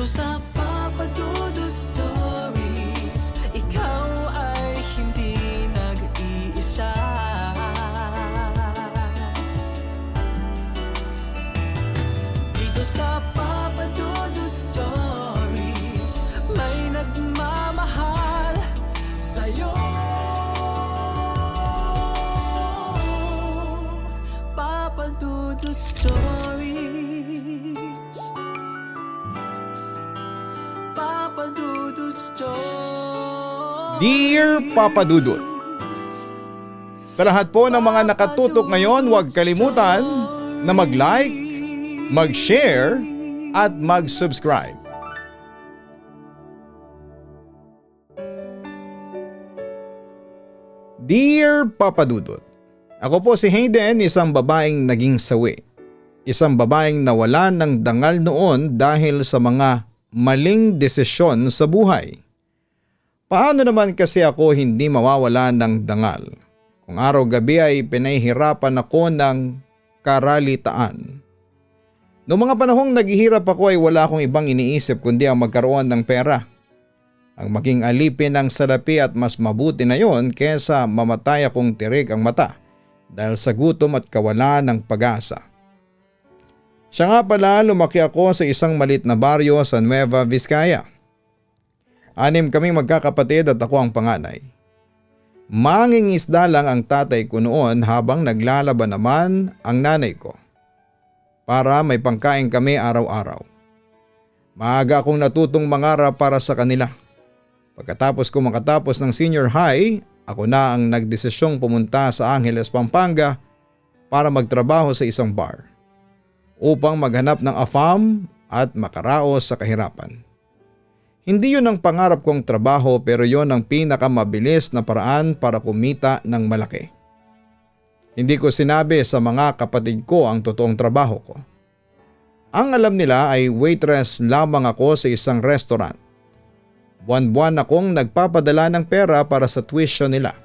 sa Papa Dudut Stories, ikaw ay hindi nag-iisa. Dito sa Papa Dudut Stories, may nagmamahal sa'yo. Papa Dudut Stories, Papa Dudut Stories. Dear Papa Dudut, sa lahat po ng mga nakatutok ngayon, huwag kalimutan na mag-like, mag-share at mag-subscribe. Dear Papa Dudut, ako po si Hayden, isang babaeng naging sawi. Isang babaeng nawalan ng dangal noon dahil sa mga maling desisyon sa buhay. Paano naman kasi ako hindi mawawala ng dangal kung araw-gabi ay pinahihirapan ako ng karalitaan? Noong mga panahong naghihirap ako ay wala akong ibang iniisip kundi ang magkaroon ng pera. Ang maging alipin ng salapi at mas mabuti na yon kesa mamatay akong tirik ang mata dahil sa gutom at kawalan ng pag-asa. Siya nga pala, lumaki ako sa isang malit na baryo sa Nueva Vizcaya. 6 kaming magkakapatid at ako ang panganay. Mangingisda lang ang tatay ko noon habang naglalaban naman ang nanay ko para may pangkain kami araw-araw. Maaga akong natutong mangarap para sa kanila. Pagkatapos ko makatapos ng senior high, ako na ang nagdesisyong pumunta sa Angeles, Pampanga para magtrabaho sa isang bar upang maghanap ng afam at makaraos sa kahirapan. Hindi yun ang pangarap kong trabaho pero yun ang pinakamabilis na paraan para kumita ng malaki. Hindi ko sinabi sa mga kapatid ko ang totoong trabaho ko. Ang alam nila ay waitress lamang ako sa isang restaurant. Buwan-buwan akong nagpapadala ng pera para sa tuition nila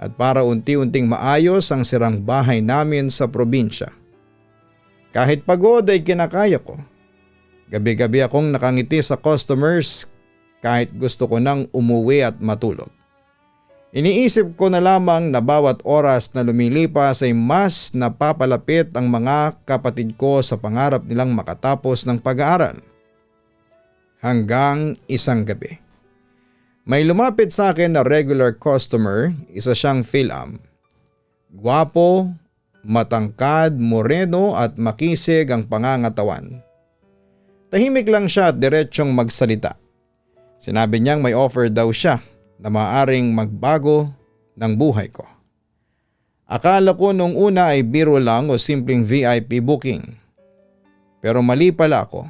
at para unti-unting maayos ang sirang bahay namin sa probinsya. Kahit pagod ay kinakaya ko. Gabi-gabi akong nakangiti sa customers kahit gusto ko nang umuwi at matulog. Iniisip ko na lamang na bawat oras na lumilipas ay mas napapalapit ang mga kapatid ko sa pangarap nilang makatapos ng pag-aaral. Hanggang isang gabi, may lumapit sa akin na regular customer, isa siyang Phil-Am. Gwapo, matangkad, moreno at makisig ang pangangatawan. Tahimik lang siya at diretsyong magsalita. Sinabi niyang may offer daw siya na maaaring magbago ng buhay ko. Akala ko nung una ay biro lang o simpleng VIP booking. Pero mali pala ako.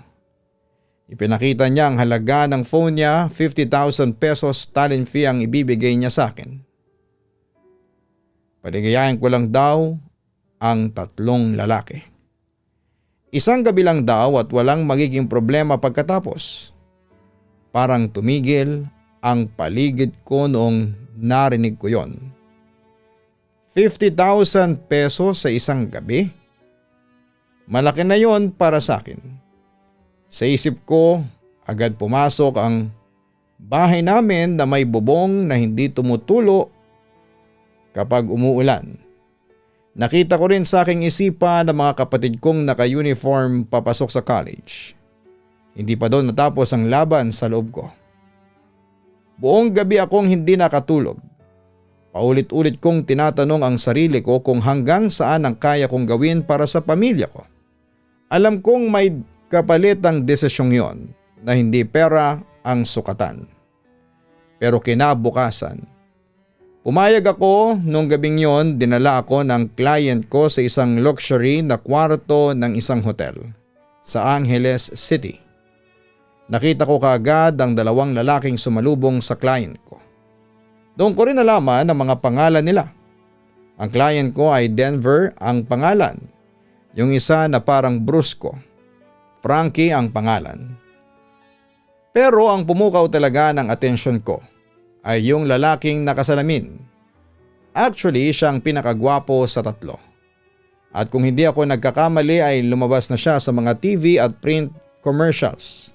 Ipinakita niya ang halaga ng phone niya, 50,000 pesos talent fee ang ibibigay niya sa akin. Paligayahin ko lang daw ang 3 lalaki. Isang gabi lang daw at walang magiging problema pagkatapos. Parang tumigil ang paligid ko noong narinig ko yon. 50,000 pesos sa isang gabi? Malaki na yon para sa akin. Sa isip ko, agad pumasok ang bahay namin na may bubong na hindi tumutulo kapag umuulan. Nakita ko rin sa aking isipan na mga kapatid kong naka-uniform papasok sa college. Hindi pa doon natapos ang laban sa loob ko. Buong gabi akong hindi nakatulog. Paulit-ulit kong tinatanong ang sarili ko kung hanggang saan ang kaya kong gawin para sa pamilya ko. Alam kong may kapalit ang desisyong yon na hindi pera ang sukatan. Pero kinabukasan, pumayag ako nung gabing yon. Dinala ako ng client ko sa isang luxury na kwarto ng isang hotel sa Angeles City. Nakita ko kaagad ang 2 lalaking sumalubong sa client ko. Doon ko rin nalaman ang mga pangalan nila. Ang client ko ay Denver ang pangalan. Yung isa na parang brusko, Frankie ang pangalan. Pero ang pumukaw talaga ng atensyon ko ay yung lalaking nakasalamin. Actually, siya ang pinakagwapo sa 3. At kung hindi ako nagkakamali ay lumabas na siya sa mga TV at print commercials.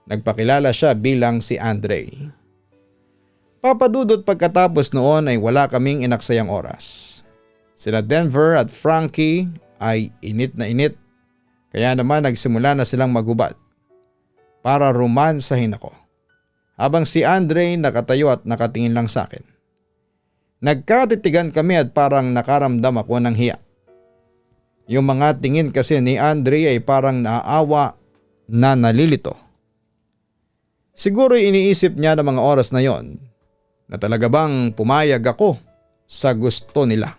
Nagpakilala siya bilang si Andre. Papadudot pagkatapos noon ay wala kaming inaksayang oras. Sina Denver at Frankie ay init na init, kaya naman nagsimula na silang maghubad para romansahin ako. Habang si Andre nakatayo at nakatingin lang sa akin. Nagkatitigan kami at parang nakaramdam ako ng hiya. Yung mga tingin kasi ni Andre ay parang naaawa na nalilito. Siguro iniisip niya ng mga oras na yon na talaga bang pumayag ako sa gusto nila.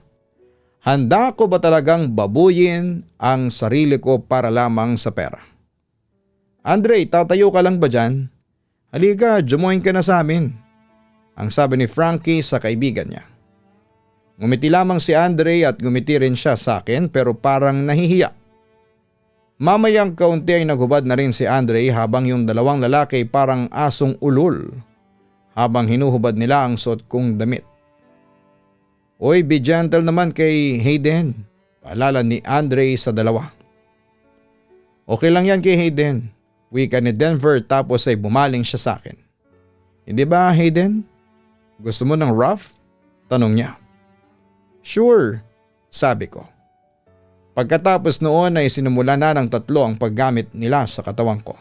Handa ko ba talagang babuyin ang sarili ko para lamang sa pera? Andre, tatayo ka lang ba dyan? Halika, join ka na sa amin. Ang sabi ni Frankie sa kaibigan niya. Ngumiti lamang si Andre at ngumiti rin siya sa akin pero parang nahihiya. Mamayang kaunti ay naghubad na rin si Andre habang yung dalawang lalaki parang asong ulol habang hinuhubad nila ang suot kong damit. Oy, be gentle naman kay Hayden, paalala ni Andre sa dalawa. Okay lang yan kay Hayden, wika ni Denver tapos ay bumaling siya sa akin. Hindi ba Hayden? Gusto mo ng rough? Tanong niya. Sure, sabi ko. Pagkatapos noon ay sinimula na ng tatlo ang paggamit nila sa katawan ko.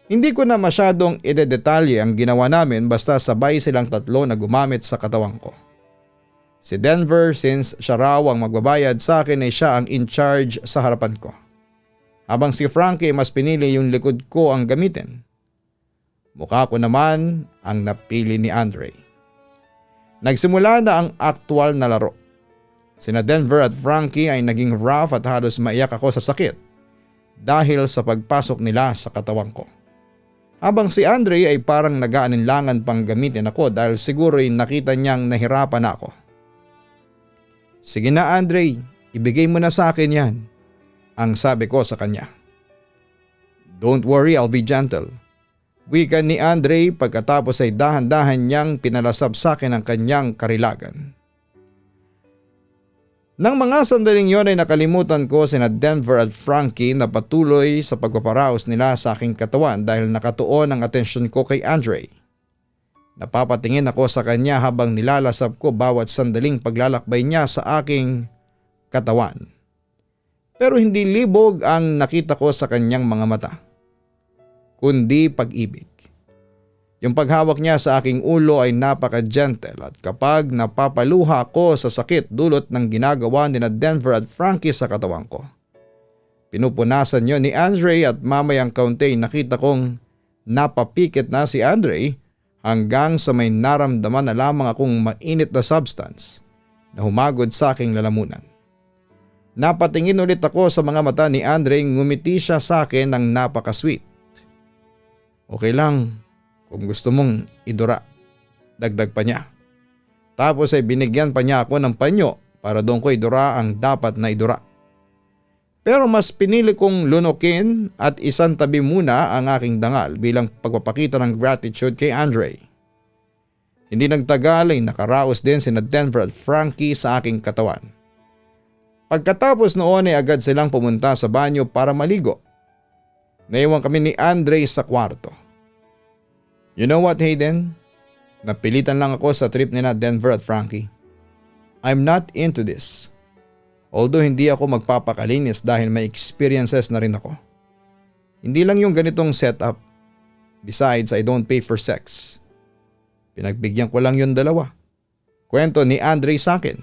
Hindi ko na masyadong idedetalye ang ginawa namin basta sabay silang tatlo na gumamit sa katawan ko. Si Denver, since siya raw ang magbabayad sa akin, ay siya ang in charge sa harapan ko. Habang si Frankie mas pinili yung likod ko ang gamitin. Mukha ko naman ang napili ni Andre. Nagsimula na ang aktual na laro. Sina Denver at Frankie ay naging rough at halos maiyak ako sa sakit dahil sa pagpasok nila sa katawan ko. Habang si Andre ay parang nag-aalinlangan pang gamitin ako dahil siguro ay nakita niyang nahirapan ako. Sige na Andre, ibigay mo na sa akin yan, ang sabi ko sa kanya. Don't worry, I'll be gentle. Wika ni Andre pagkatapos ay dahan-dahan niyang pinalasab sa akin ang kanyang karilagan. Nang mga sandaling yon ay nakalimutan ko sina Denver at Frankie na patuloy sa pagpaparaos nila sa aking katawan dahil nakatuon ang atensyon ko kay Andre. Napapatingin ako sa kanya habang nilalasab ko bawat sandaling paglalakbay niya sa aking katawan. Pero hindi libog ang nakita ko sa kanyang mga mata, kundi pag-ibig. Yung paghawak niya sa aking ulo ay napaka-gentle at kapag napapaluha ko sa sakit dulot ng ginagawa ni Denver at Frankie sa katawan ko. Pinupunasan niyo ni Andre at mamayang kaunti nakita kong napapikit na si Andre hanggang sa may naramdaman na lamang akong mainit na substance na humagod sa aking lalamunan. Napatingin ulit ako sa mga mata ni Andre, ngumiti siya sa akin ng napaka-sweet. Okay lang kung gusto mong idura, dagdag pa niya. Tapos ay binigyan pa niya ako ng panyo para doon ko idura ang dapat na idura. Pero mas pinili kong lunukin at isantabi muna ang aking dangal bilang pagpapakita ng gratitude kay Andre. Hindi nagtagal ay nakaraos din sina Denver at Frankie sa aking katawan. Pagkatapos noon ay agad silang pumunta sa banyo para maligo. Naiwan kami ni Andre sa kwarto. You know what, Hayden? Napilitan lang ako sa trip nila Denver at Frankie. I'm not into this. Although hindi ako magpapakalinis dahil may experiences na rin ako. Hindi lang yung ganitong setup. Besides, I don't pay for sex. Pinagbigyan ko lang yung dalawa. Kwento ni Andre sa akin.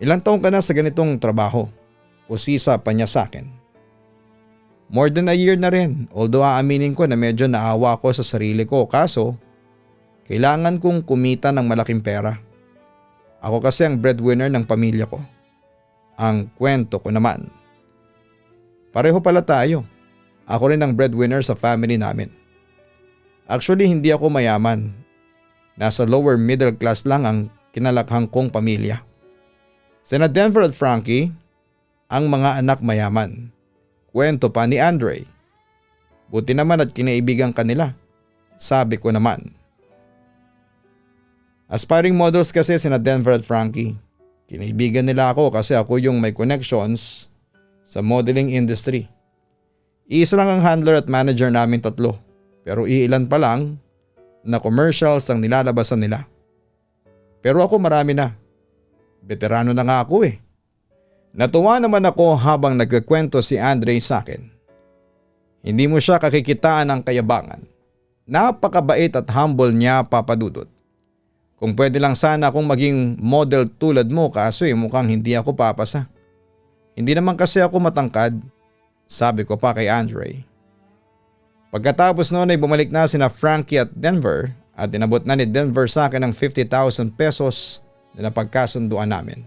Ilang taong ka na sa ganitong trabaho? Usisa pa niya sa akin. More than a year na rin, although aaminin ko na medyo naawa ko sa sarili ko kaso kailangan kong kumita ng malaking pera. Ako kasi ang breadwinner ng pamilya ko. Ang kwento ko naman. Pareho pala tayo. Ako rin ang breadwinner sa family namin. Actually hindi ako mayaman. Nasa lower middle class lang ang kinalakhang kong pamilya. Sina Denver at Frankie, ang mga anak mayaman. Kwento pa ni Andre. Buti naman at kinaibigan kanila. Sabi ko naman. Aspiring models kasi sina Denver at Frankie. Kinaibigan nila ako kasi ako yung may connections sa modeling industry. Iisa lang ang handler at manager namin tatlo, pero iilan pa lang na commercials ang nilalabasan nila. Pero ako marami na. Veterano na nga ako eh. Natuwa naman ako habang nagkikwento si Andre sa akin. Hindi mo siya kakikitaan ng kayabangan. Napakabait at humble niya, Papa Dudut. Kung pwede lang sana akong maging model tulad mo, kaso mukhang hindi ako papasa. Hindi naman kasi ako matangkad, sabi ko pa kay Andre. Pagkatapos noon ay bumalik na sina Frankie at Denver at inabot na ni Denver sa akin ng 50,000 pesos na napagkasunduan namin.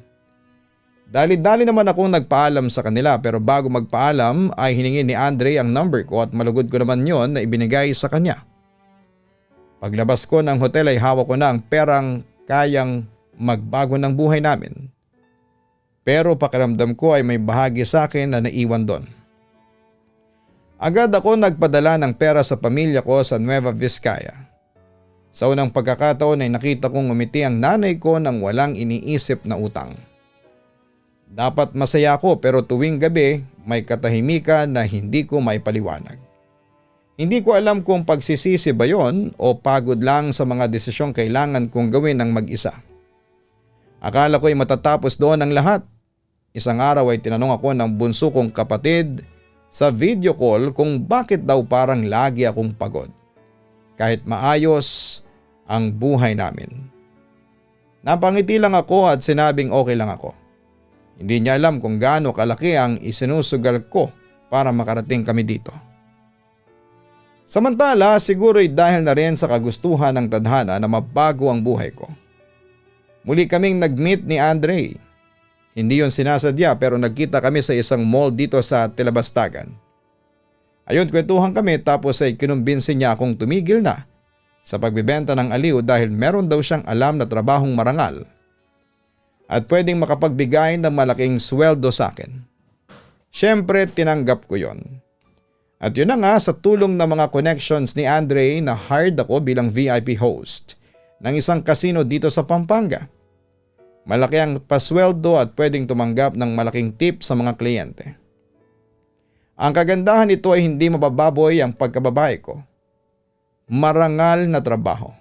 Dali-dali naman akong nagpaalam sa kanila pero bago magpaalam ay hiningi ni Andre ang number ko at malugod ko naman yon na ibinigay sa kanya. Paglabas ko ng hotel ay hawak ko na ang perang kayang magbago ng buhay namin. Pero pakiramdam ko ay may bahagi sa akin na naiwan doon. Agad ako nagpadala ng pera sa pamilya ko sa Nueva Vizcaya. Sa unang pagkakataon ay nakita kong ngumiti ang nanay ko nang walang iniisip na utang. Dapat masaya ako pero tuwing gabi may katahimikan na hindi ko maipaliwanag. Hindi ko alam kung pagsisisi ba yon o pagod lang sa mga desisyong kailangan kong gawin ng mag-isa. Akala ko ay matatapos doon ang lahat. Isang araw ay tinanong ako ng bunso kong kapatid sa video call kung bakit daw parang lagi akong pagod. Kahit maayos ang buhay namin. Napangiti lang ako at sinabing okay lang ako. Hindi niya alam kung gaano kalaki ang isinusugal ko para makarating kami dito. Samantala, siguro'y dahil na rin sa kagustuhan ng tadhana na mabago ang buhay ko. Muli kaming nag-meet ni Andre. Hindi yon sinasadya pero nagkita kami sa isang mall dito sa Tilabastagan. Ayun, kwentuhan kami tapos ay kinumbinsi niya akong tumigil na sa pagbibenta ng aliw dahil meron daw siyang alam na trabahong marangal at pwedeng makapagbigay ng malaking sweldo sa akin. Siyempre tinanggap ko yon. At yun na nga, sa tulong ng mga connections ni Andre na hired ako bilang VIP host ng isang casino dito sa Pampanga. Malaki ang pasweldo at pwedeng tumanggap ng malaking tip sa mga kliyente. Ang kagandahan nito ay hindi mabababoy ang pagkababae ko. Marangal na trabaho.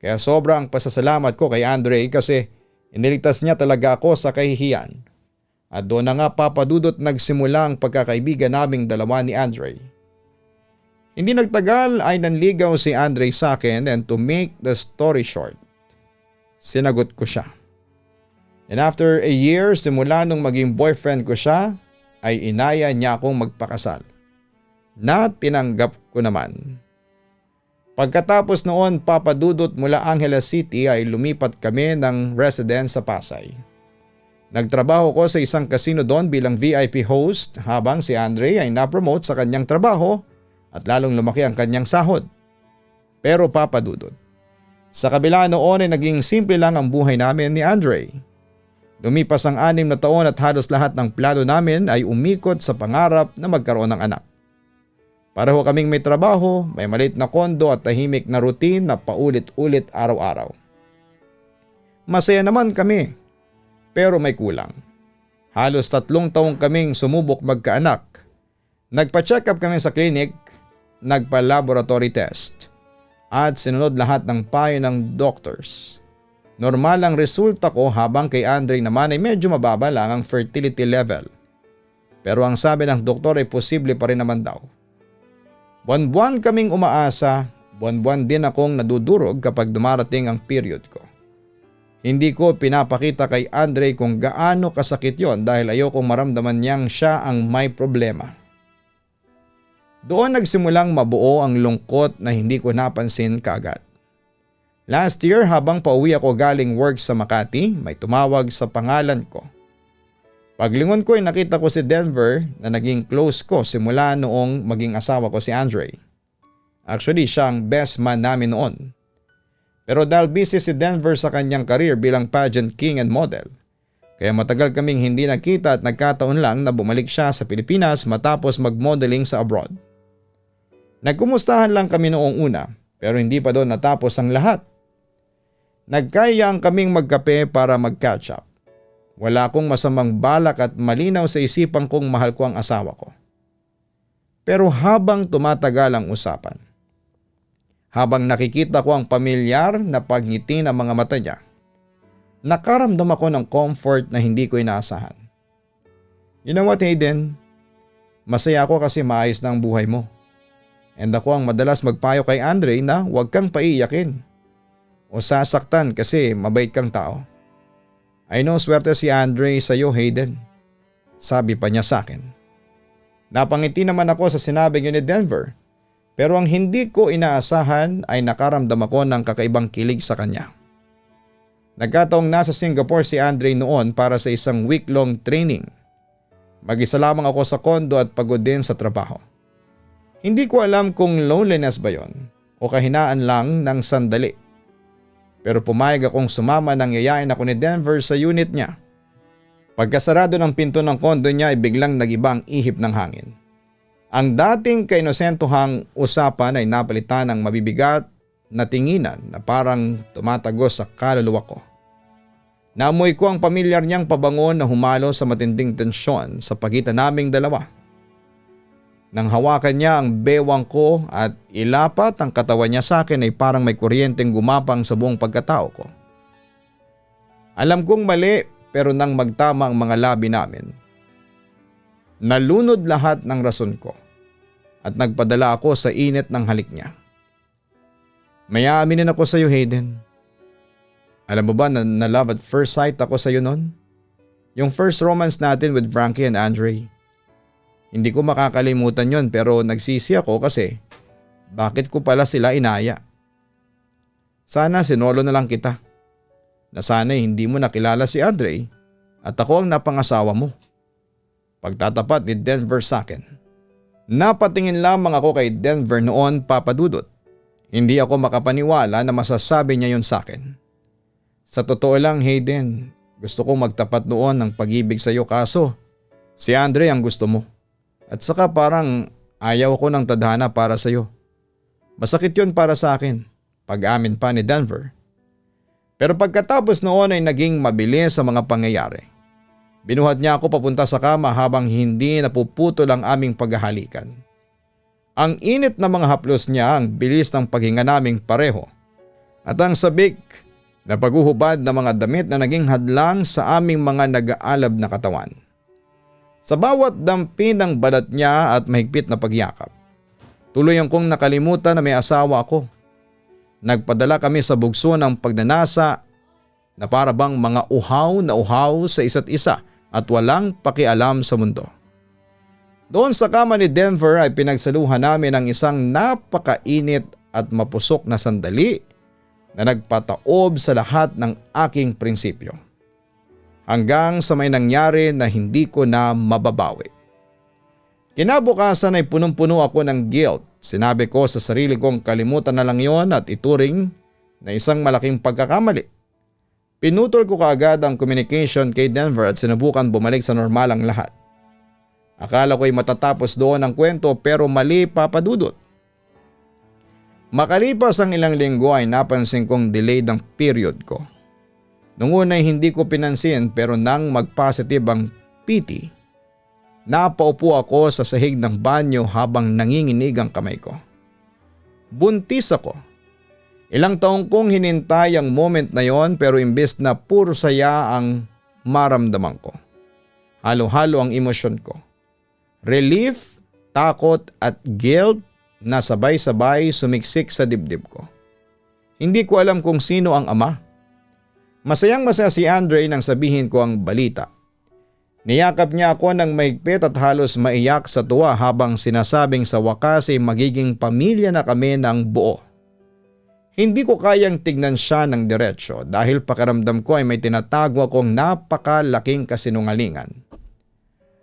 Kaya sobrang pasasalamat ko kay Andre kasi iniligtas niya talaga ako sa kahihiyan. At doon na nga, Papa Dudut, nagsimula ang pagkakaibigan naming dalawa ni Andre. Hindi nagtagal ay nanligaw si Andre sa akin and to make the story short, sinagot ko siya. And after a year, simula nung maging boyfriend ko siya, ay inaya niya akong magpakasal. Na tinanggap ko naman. Pagkatapos noon, Papa Dudut, mula Angeles City ay lumipat kami ng residence sa Pasay. Nagtrabaho ko sa isang casino doon bilang VIP host habang si Andre ay na-promote sa kanyang trabaho at lalong lumaki ang kanyang sahod. Pero Papa Dudut, sa kabila noon ay naging simple lang ang buhay namin ni Andre. Lumipas ang 6 na taon at halos lahat ng plano namin ay umikot sa pangarap na magkaroon ng anak. Pareho kaming may trabaho, may maliit na kondo at tahimik na routine na paulit-ulit araw-araw. Masaya naman kami. Pero may kulang. Halos 3 taong kaming sumubok magkaanak. Nagpa-check up kami sa clinic, nagpa-laboratory test, at sinunod lahat ng payo ng doctors. Normal ang resulta ko habang kay Andre naman ay medyo mababa lang ang fertility level. Pero ang sabi ng doktor ay posible pa rin naman daw. Buwan-buwan kaming umaasa, buwan-buwan din akong nadudurog kapag dumarating ang period ko. Hindi ko pinapakita kay Andre kung gaano kasakit yon dahil ayokong maramdaman niyang siya ang may problema. Doon nagsimulang mabuo ang lungkot na hindi ko napansin kaagad. Last year habang pauwi ako galing work sa Makati, may tumawag sa pangalan ko. Paglingon ko ay nakita ko si Denver na naging close ko simula noong maging asawa ko si Andre. Actually, siya ang best man namin noon. Pero dahil busy si Denver sa kanyang career bilang pageant king and model, kaya matagal kaming hindi nakita at nagkataon lang na bumalik siya sa Pilipinas matapos mag-modeling sa abroad. Nagkumustahan lang kami noong una pero hindi pa doon natapos ang lahat. Nagkayang kaming magkape para mag-catch up. Wala akong masamang balak at malinaw sa isipan kong mahal ko ang asawa ko. Pero habang tumatagal ang usapan, habang nakikita ko ang pamilyar na pagngiti ng mga mata niya, nakaramdam ako ng comfort na hindi ko inaasahan. You know what, Hayden? Masaya ako kasi maayos na ang buhay mo. And ako ang madalas magpayo kay Andre na huwag kang paiiyakin o sasaktan kasi mabait kang tao. I know swerte si Andre sa iyo, Hayden. Sabi pa niya sa akin. Napangiti naman ako sa sinabi niyo ni Denver, pero ang hindi ko inaasahan ay nakaramdam ako ng kakaibang kilig sa kanya. Nagkataong nasa Singapore si Andre noon para sa isang week-long training. Mag-isa lamang ako sa kondo at pagod din sa trabaho. Hindi ko alam kung loneliness ba yon o kahinaan lang ng sandali. Pero pumayag akong sumama nang yayain ako ni Denver sa unit niya. Pagkasarado ng pinto ng kondo niya ay biglang nagiba ang ihip ng hangin. Ang dating kainosentohang usapan ay napalitan ng mabibigat na tinginan na parang tumatagos sa kaluluwa ko. Naamoy ko ang pamilyar niyang pabango na humalo sa matinding tensyon sa pagitan naming dalawa. Nang hawakan niya ang bewang ko at ilapat ang katawan niya sa akin ay parang may kuryenteng gumapang sa buong pagkatao ko. Alam kong mali pero nang magtama ang mga labi namin, nalunod lahat ng rason ko at nagpadala ako sa init ng halik niya. May aaminin ako sa iyo, Hayden. Alam mo ba na love at first sight ako sa iyo noon? Yung first romance natin with Frankie and Andre. Hindi ko makakalimutan yon pero nagsisi ako kasi bakit ko pala sila inaya. Sana sinolo na lang kita. Na sana hindi mo nakilala si Andre at ako ang napangasawa mo. Pagtatapat ni Denver sa akin. Napatingin lamang ako kay Denver noon, Papa Dudut. Hindi ako makapaniwala na masasabi niya yon sa akin. Sa totoo lang, Hayden, gusto kong magtapat noon ng pag-ibig sa iyo kaso si Andre ang gusto mo. At saka parang ayaw ko ng tadhana para sa iyo. Masakit yon para sa akin, pag-amin pa ni Denver. Pero pagkatapos noon ay naging mabilis sa mga pangyayari. Binuhat niya ako papunta sa kama habang hindi napuputol ang aming paghahalikan. Ang init na mga haplos niya ang bilis ng paghinga naming pareho. At ang sabik na paghuhubad ng mga damit na naging hadlang sa aming mga nag-aalab na katawan. Sa bawat dampi ng balat niya at mahigpit na pagyakap, tuloy kong nakalimutan na may asawa ako. Nagpadala kami sa bugso ng pagnanasa na para bang mga uhaw na uhaw sa isa't isa at walang pakialam sa mundo. Doon sa kama ni Denver ay pinagsaluhan namin ang isang napakainit at mapusok na sandali na nagpataob sa lahat ng aking prinsipyo. Hanggang sa may nangyari na hindi ko na mababawi. Kinabukasan ay punong-puno ako ng guilt. Sinabi ko sa sarili kong kalimutan na lang yon at ituring na isang malaking pagkakamali. Pinutol ko kaagad ang communication kay Denver at sinubukan bumalik sa normal ang lahat. Akala ko'y matatapos doon ang kwento pero mali, Papa Dudut. Makalipas ang ilang linggo ay napansin kong delayed ang period ko. Noong una ay hindi ko pinansin pero nang mag-positive ang PT, napaupo ako sa sahig ng banyo habang nanginginig ang kamay ko. Buntis ako. Ilang taong kong hinintay ang moment na yon pero imbes na puro saya ang maramdaman ko. Halo-halo ang emosyon ko. Relief, takot at guilt na sabay-sabay sumiksik sa dibdib ko. Hindi ko alam kung sino ang ama. Masayang-masaya si Andre nang sabihin ko ang balita. Niyakap niya ako ng mahigpit at halos maiyak sa tuwa habang sinasabing sa wakas ay magiging pamilya na kami ng buo. Hindi ko kayang tignan siya ng diretsyo dahil pakiramdam ko ay may tinatago akong napakalaking kasinungalingan.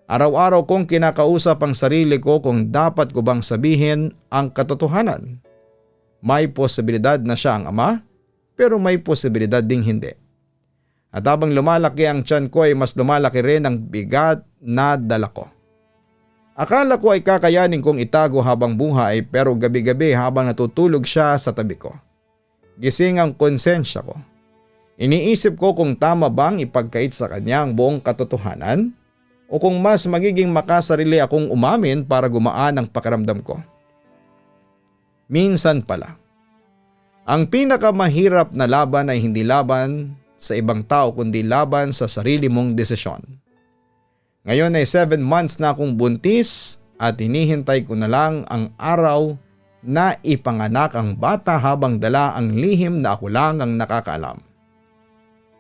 Araw-araw kong kinakausap ang sarili ko kung dapat ko bang sabihin ang katotohanan. May posibilidad na siya ang ama pero may posibilidad ding hindi. At habang lumalaki ang tiyan ko ay mas lumalaki rin ang bigat na dala ko. Akala ko ay kakayanin kong itago habang buhay pero gabi-gabi habang natutulog siya sa tabi ko. Gising ang konsensya ko. Iniisip ko kung tama bang ipagkait sa kanya ang buong katotohanan o kung mas magiging makasarili akong umamin para gumaan ang pakiramdam ko. Minsan pala, ang pinakamahirap na laban ay hindi laban sa ibang tao kundi laban sa sarili mong desisyon. Ngayon ay 7 months na akong buntis at hinihintay ko na lang ang araw na ipanganak ang bata habang dala ang lihim na ako lang ang nakakaalam.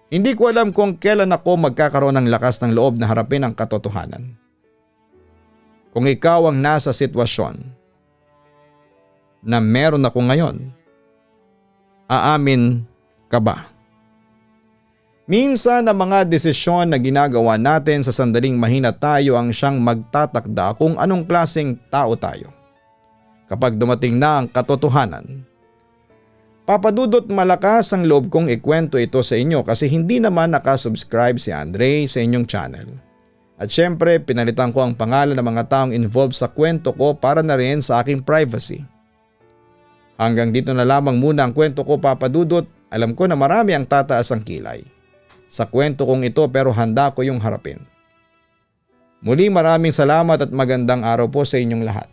Hindi ko alam kung kailan ako magkakaroon ng lakas ng loob na harapin ang katotohanan. Kung ikaw ang nasa sitwasyon na meron ako ngayon, aamin ka ba? Minsan ang mga desisyon na ginagawa natin sa sandaling mahina tayo ang siyang magtatakda kung anong klaseng tao tayo. Kapag dumating na ang katotohanan, papadudot malakas ang loob kong ikwento ito sa inyo kasi hindi naman nakasubscribe si Andre sa inyong channel. At syempre pinalitan ko ang pangalan ng mga taong involved sa kwento ko para na rin sa aking privacy. Hanggang dito na lamang muna ang kwento ko, papadudot. Alam ko na marami ang tataas ang kilay sa kwento kong ito pero handa ko yung harapin. Muli maraming salamat at magandang araw po sa inyong lahat.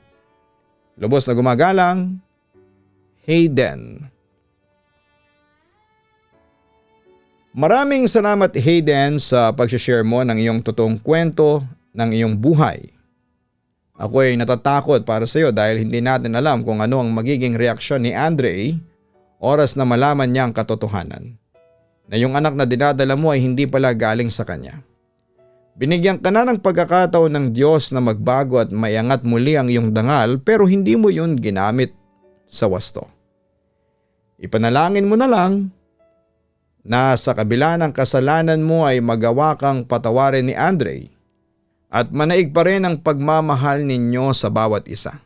Lubos na gumagalang, Hayden. Maraming salamat Hayden sa pag-share mo ng iyong totoong kwento ng iyong buhay. Ako ay natatakot para sa iyo dahil hindi natin alam kung ano ang magiging reaksyon ni Andre oras na malaman niya ang katotohanan. Na yung anak na dinadala mo ay hindi pala galing sa kanya. Binigyan ka na ng pagkakataon ng Diyos na magbago at maiangat muli ang iyong dangal pero hindi mo yun ginamit sa wasto. Ipanalangin mo na lang na sa kabila ng kasalanan mo ay magawa kang patawarin ni Andre at manaig pa rin ang pagmamahal ninyo sa bawat isa.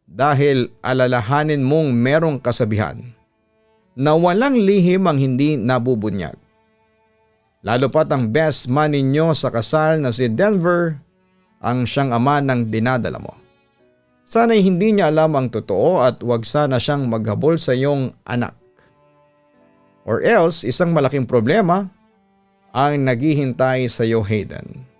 Dahil alalahanin mong merong kasabihan na walang lihim ang hindi nabubunyag. Lalo pat ang best man ninyo sa kasal na si Denver ang siyang ama ng dinadala mo. Sana'y hindi niya alam ang totoo at huwag sana siyang maghabol sa iyong anak. Or else isang malaking problema ang naghihintay sa iyo Hayden.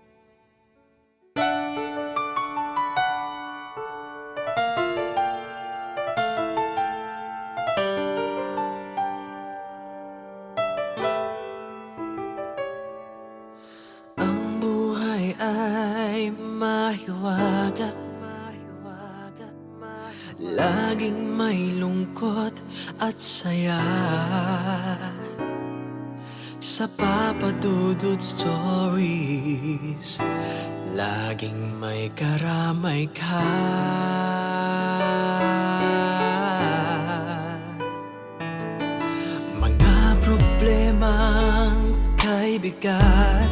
Ay mahiwaga, laging may lungkot at saya. Sa Papa Dudut Stories, laging may karamay ka. Mga problemang kaibigan,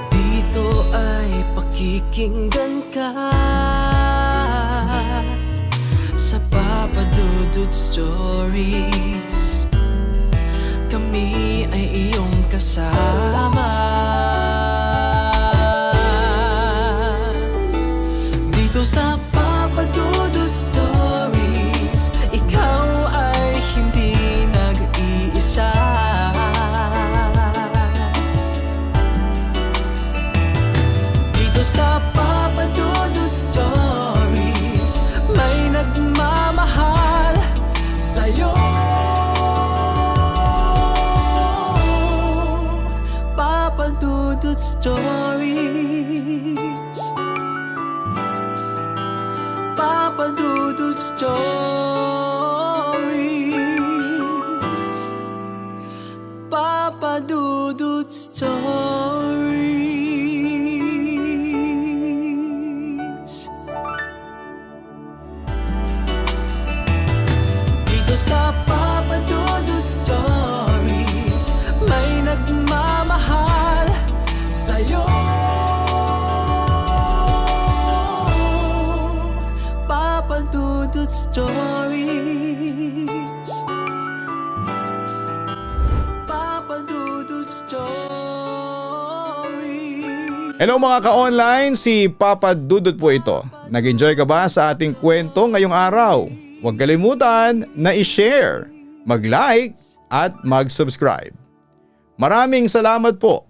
dito ay pakikinggan ka. Sa Papa Dudut Stories, kami ay iyong kasama. Dito sa Papa Dudut Stories, ikaw ay hindi nag-iisa. Sa Papa Dudut Stories, may nagmamahal sa'yo. Papa Dudut Stories, Papa Dudut Stories, Papa Dudut Stories. Sa Papa Dudut Stories, may nagmamahal sa'yo. Papa Dudut Stories, Papa Dudut Stories. Hello mga ka-online, si Papa Dudut po ito. Nag-enjoy ka ba sa ating kwento ngayong araw? Huwag kalimutan na i-share, mag-like at mag-subscribe. Maraming salamat po.